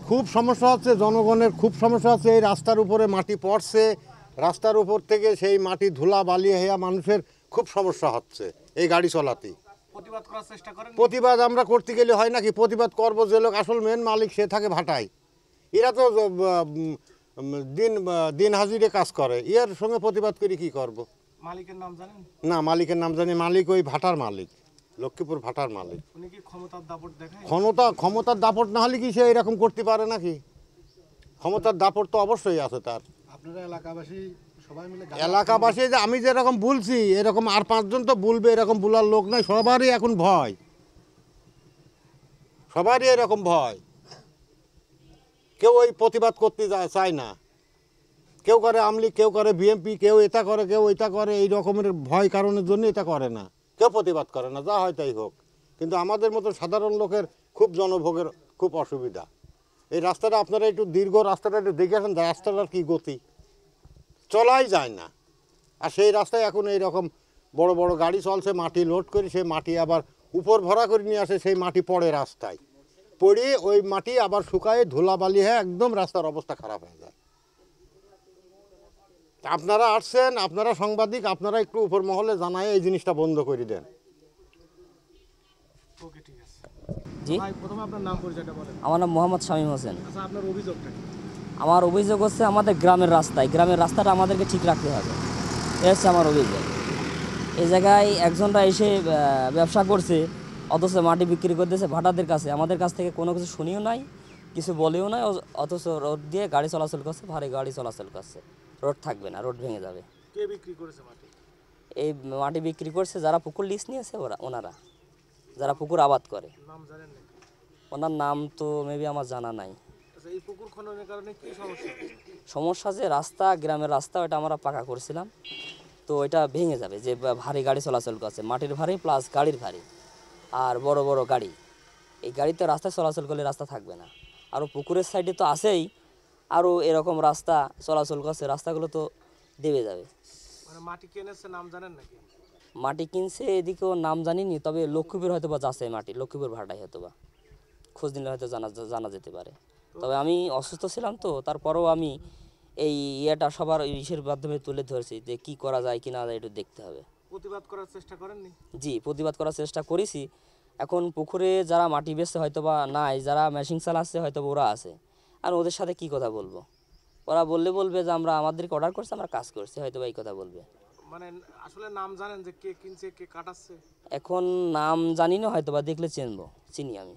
খুব সমস্যা হচ্ছে, জনগণের খুব সমস্যা হচ্ছে। এই রাস্তার উপরে মাটি পড়ছে, রাস্তার উপর থেকে সেই মাটি ধুলা বালি হইয়া মানুষের খুব সমস্যা হচ্ছে এই গাড়ি চলাতে। প্রতিবাদ করার চেষ্টা করেন? প্রতিবাদ আমরা করতে গেলে হয় নাকি? প্রতিবাদ করবো, যে লোক আসল মেন মালিক সে থাকে ভাটায়। এরা তো দিন হাজিরে কাজ করে, এর সঙ্গে প্রতিবাদ করে কি করব? মালিকের নাম জানেন? না, মালিকের নাম জানি। মালিক ওই ভাটার মালিক, লক্ষ্মীপুর ভাটার মালিক। উনি কি ক্ষমতার দাপট দেখায়? ক্ষমতার দাপট না হলে কি সে এরকম করতে পারে নাকি? ক্ষমতার দাপট তো অবশ্যই আছে তার। আপনারা এলাকাবাসী সবাই মিলে এলাকাবাসী যে আমি যেরকম বলছি এরকম আর 5 জন তো বলবে, এরকম বলার লোক নাই। সবারই এখন ভয়, সবারই এরকম ভয়। কেউ ওই প্রতিবাদ করতে চায় না। কেউ করে আমলি, কেউ করে বিএমপি, কেউ এটা করে, কেউ ওইটা করে। এই রকমের ভয় কারণের জন্য এটা করে না, কেউ প্রতিবাদ করে না। যা হয় তাই হোক। কিন্তু আমাদের মতো সাধারণ লোকের খুব জনভোগের খুব অসুবিধা। এই রাস্তাটা আপনারা একটু দীর্ঘ রাস্তাটা একটু দেখে আসেন, রাস্তাটার কী গতি, চলাই যায় না। আর সেই রাস্তায় এখন এই রকম বড় বড় গাড়ি চলছে, মাটি লোড করে সেই মাটি আবার উপর ভরা করে নিয়ে আসে, সেই মাটি পড়ে রাস্তায়, পড়ে ওই মাটি আবার শুকায় ধুলাবালি হয়ে একদম রাস্তার অবস্থা খারাপ হয়ে যায়। আপনারা আসছেন, আপনারা সাংবাদিক, আপনারা একটু উপর মহলে জানায় এই জিনিসটা বন্ধ করে দেন। ওকে, ঠিক আছে। জি, ভাই, প্রথমে আপনার নাম পরিচয়টা বলেন। আমার নাম মোহাম্মদ শামীম হোসেন। আচ্ছা, আপনার অভিযোগটা কি? আমার অভিযোগ হচ্ছে আমাদের গ্রামের রাস্তাটা আমাদেরকে ঠিক রাখতে হবে। এ হচ্ছে আমার অভিযোগ। এই জায়গায় একজনরা এসে ব্যবসা করছে, অথচ মাটি বিক্রি করতেছে ভাটাদের কাছে। আমাদের কাছ থেকে কোনো কিছু শুনিও নাই, কিছু বলেও নাই, অথচ রোড দিয়ে গাড়ি চলাচল করছে, ভারী গাড়ি চলাচল করছে। রোড থাকবে না, রোড ভেঙে যাবে। কে বিক্রি করেছে মাটি? এই মাটি বিক্রি করছে যারা পুকুর লিজ নিয়েছে, ওনারা যারা পুকুর আবাদ করে। নাম জানেন নাকি? ওনার নাম তো মেবি আমার জানা নাই। আচ্ছা, এই পুকুর খননের কারণে কি সমস্যা হচ্ছে? সমস্যা যে রাস্তা, গ্রামের রাস্তা, ওটা আমরা পাকা করছিলাম, তো এটা ভেঙে যাবে। যে ভারী গাড়ি চলাচল করছে, মাটির ভারী প্লাস গাড়ির ভারী, আর বড় বড় গাড়ি, এই গাড়িতে রাস্তায় চলাচল করলে রাস্তা থাকবে না। আরও পুকুরের সাইডে তো আছেই, আরও এরকম রাস্তা চলাচল করছে, রাস্তাগুলো তো দেবে যাবে। মানে মাটি কিনেছে নাম জানেন নাকি? মাটি কিনছে এদিকেও নাম জানিনি, তবে লক্ষ্মীপুর হয়তো বা যাচ্ছে মাটি, লক্ষ্মীপুর ভাটায় হয়তো বা, খোঁজ নিলে হয়তো জানা যেতে পারে। তবে আমি অসুস্থ ছিলাম, তো তারপরেও আমি এই ইয়েটা সবার ইসের মাধ্যমে তুলে ধরছি যে কী করা যায় কি না যায় একটু দেখতে হবে। প্রতিবাদ করার চেষ্টা করেননি? জি, প্রতিবাদ করার চেষ্টা করেছি। এখন পুকুরে যারা মাটি বেচছে হয়তো বা নাই, যারা মেশিন চালাচ্ছে হয়তো ওরা আছে, আর ওদের সাথে কি কথা বলবো? ওরা বলবে যে আমরা আমাদেরকে অর্ডার করছি, আমরা কাজ করছি, হয়তো বা এই কথা বলবে। মানে আসলে নাম জানেন যে কে কিনছে কে কাটাচ্ছে? এখন নাম জানি না, হয়তো বা দেখলে চিনি আমি।